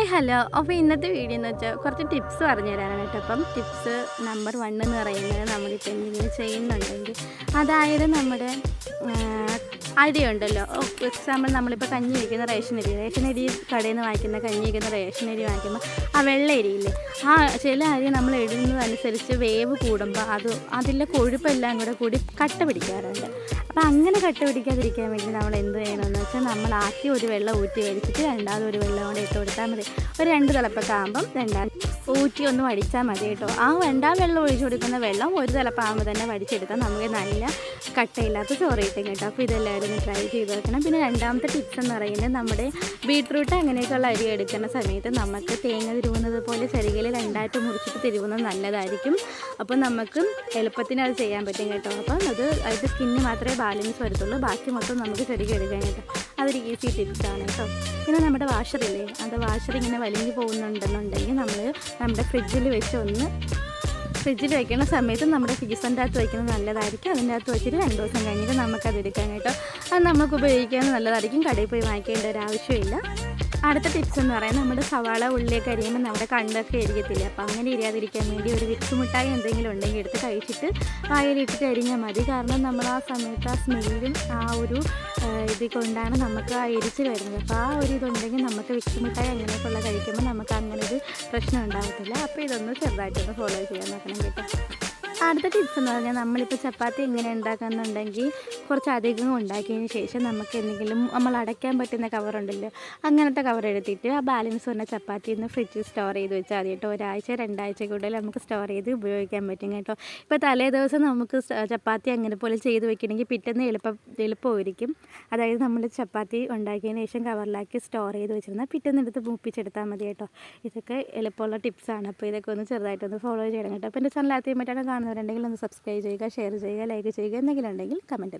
Hi hello. അപ്പോൾ ഇന്നത്തെ video എന്ന് വെച്ചാൽ കുറച്ച് ടിപ്സ് പറഞ്ഞു തരാനാണ് കേട്ടോ. അപ്പം ടിപ്സ് നമ്പർ 1 എന്ന് പറയുന്നത് നമ്മളിപ്പോൾ എന്തെങ്കിലും ചെയ്യുന്നുണ്ടെങ്കിൽ, അതായത് നമ്മുടെ അരിയുണ്ടല്ലോ. എക്സാമ്പിൾ നമ്മളിപ്പോൾ കഞ്ഞി വയ്ക്കുന്ന റേഷൻ അരി കടയിൽ നിന്ന് വാങ്ങിക്കുന്ന കഞ്ഞി വയ്ക്കുന്ന റേഷൻ അരി വാങ്ങിക്കുമ്പോൾ ആ വെള്ള അരിയില്ലേ, ആ ചില അരി നമ്മൾ ഇടുന്നതനുസരിച്ച് വേവ് കൂടുമ്പോൾ അതിലെ കൊഴുപ്പെല്ലാം കൂടി കട്ട പിടിക്കാറുണ്ട്. അപ്പോൾ അങ്ങനെ കട്ട പിടിക്കാതിരിക്കാൻ വേണ്ടി നമ്മൾ എന്ത് ചെയ്യണമെന്ന് വെച്ചാൽ, നമ്മൾ ആദ്യം ഒരു വെള്ളം ഊറ്റി കഴിച്ചിട്ട് രണ്ടാമത് ഒരു വെള്ളം കൂടെ ഇട്ട് കൊടുത്താൽ മതി. ഒരു 2 തിളപ്പൊക്കെ ആകുമ്പം ഊറ്റി ഒന്ന് വടിച്ചാൽ മതി കേട്ടോ. ആ രണ്ടാം വെള്ളം ഒഴിച്ചു കൊടുക്കുന്ന വെള്ളം ഒരു തിളപ്പാകുമ്പോൾ തന്നെ വടിച്ചെടുത്താൽ നമുക്ക് നല്ല കട്ടയില്ലാത്ത ചോറ് കിട്ടും കേട്ടോ. അപ്പോൾ ഇതെല്ലാവരും ട്രൈ ചെയ്ത് വെക്കണം. പിന്നെ രണ്ടാമത്തെ ടിപ്സ് എന്ന് പറയുന്നത്, നമ്മുടെ ബീട്രൂട്ട് അങ്ങനെയൊക്കെയുള്ള അരി എടുക്കുന്ന സമയത്ത് നമുക്ക് തേങ്ങ തിരുവുന്നത് പോലെ ചെറുകിൽ 2ആയിട്ട് മുറിച്ചിട്ട് തിരുവുന്നത് നല്ലതായിരിക്കും. അപ്പോൾ നമുക്ക് എളുപ്പത്തിന് അത് ചെയ്യാൻ പറ്റും കേട്ടോ. അപ്പം അതിൻ്റെ സ്കിന്ന് മാത്രമേ ബാലൻസ് വരത്തുള്ളൂ, ബാക്കി മൊത്തം നമുക്ക് ചെറുകി എടുക്കാൻ കേട്ടോ. അതൊരു ഈസി ടിപ്സാണ് കേട്ടോ. പിന്നെ നമ്മുടെ വാഷറില്ലേ, അത് വാഷർ ഇങ്ങനെ വലിഞ്ഞു പോകുന്നുണ്ടെന്നുണ്ടെങ്കിൽ നമ്മുടെ ഫ്രിഡ്ജിൽ വയ്ക്കുന്ന സമയത്ത് നമ്മുടെ ഫ്രീസറിൻ്റെ അകത്ത് വയ്ക്കുന്നത് നല്ലതായിരിക്കും. അതിൻ്റെ അകത്ത് വെച്ചിട്ട് 2 ദിവസം കഴിഞ്ഞിട്ട് നമുക്കത് എടുക്കാം കേട്ടോ. അത് നമുക്ക് ഉപയോഗിക്കാൻ നല്ലതായിരിക്കും. കടയിൽ പോയി വാങ്ങിക്കേണ്ട ഒരു ആവശ്യമില്ല. അടുത്ത ടിപ്സ് എന്ന് പറയുന്നത്, നമ്മുടെ സവാള ഉള്ളിലേക്ക് അരിയുമ്പോൾ നമ്മുടെ കണ്ണൊക്കെ എരിയത്തില്ല. അപ്പോൾ അങ്ങനെ ഇരിയാതിരിക്കാൻ വേണ്ടി ഒരു വിക്സ് മിഠായി എന്തെങ്കിലും ഉണ്ടെങ്കിൽ എടുത്ത് കഴിച്ചിട്ട് വായിലിട്ടിട്ട് അരിഞ്ഞാൽ മതി. കാരണം നമ്മൾ ആ സമയത്ത് ആ സ്മെല്ലും ആ ഒരു ഇത് കൊണ്ടാണ് നമുക്ക് ആ എരിച്ചിൽ വരുന്നത്. അപ്പോൾ ആ ഒരു ഇതുണ്ടെങ്കിൽ നമുക്ക് വിക്സ് മിഠായി അങ്ങനെയൊക്കെയുള്ള കഴിക്കുമ്പോൾ നമുക്ക് അങ്ങനെ ഒരു പ്രശ്നം ഉണ്ടാകത്തില്ല. അപ്പോൾ ഇതൊന്ന് ചെറുതായിട്ടൊന്ന് ഫോളോ ചെയ്യാൻ നോക്കണം കേട്ടോ. അടുത്ത ടിപ്സ് എന്ന് പറഞ്ഞാൽ, നമ്മളിപ്പോൾ ചപ്പാത്തി എങ്ങനെ ഉണ്ടാക്കുന്നുണ്ടെങ്കിൽ കുറച്ചധികം ഉണ്ടാക്കിയതിന് ശേഷം നമുക്ക് എന്തെങ്കിലും നമ്മൾ അടയ്ക്കാൻ പറ്റുന്ന കവറുണ്ടല്ലോ, അങ്ങനത്തെ കവർ എടുത്തിട്ട് ആ ബാലൻസ് വന്ന ചപ്പാത്തി ഒന്ന് ഫ്രിഡ്ജിൽ സ്റ്റോർ ചെയ്ത് വെച്ചാൽ മതി കേട്ടോ. 1-2 കൂടുതൽ നമുക്ക് സ്റ്റോർ ചെയ്ത് ഉപയോഗിക്കാൻ പറ്റും കേട്ടോ. ഇപ്പോൾ തലേ ദിവസം നമുക്ക് ചപ്പാത്തി അങ്ങനെ പോലെ ചെയ്ത് വെക്കണമെങ്കിൽ പിറ്റേന്ന് എളുപ്പമായിരിക്കും. അതായത് നമ്മൾ ചപ്പാത്തി ഉണ്ടാക്കിയതിന് ശേഷം കവറിലാക്കി സ്റ്റോർ ചെയ്ത് വെച്ചിരുന്നാൽ പിറ്റേന്ന് എടുത്ത് മൂപ്പിച്ചെടുത്താൽ മതി കേട്ടോ. ഇതൊക്കെ എളുപ്പമുള്ള ടിപ്സാണ്. അപ്പോൾ ഇതൊക്കെ ഒന്ന് ചെറുതായിട്ടൊന്ന് ഫോളോ ചെയ്യണം കേട്ടോ. അപ്പോൾ എൻ്റെ ചാനൽ ആദ്യമായിട്ടാണ് കാണുന്നവരുണ്ടെങ്കിൽ ഒന്ന് സബ്സ്ക്രൈബ് ചെയ്യുക, ഷെയർ ചെയ്യുക, ലൈക്ക് ചെയ്യുക. എന്തെങ്കിലും ഉണ്ടെങ്കിൽ കമൻറ്റ്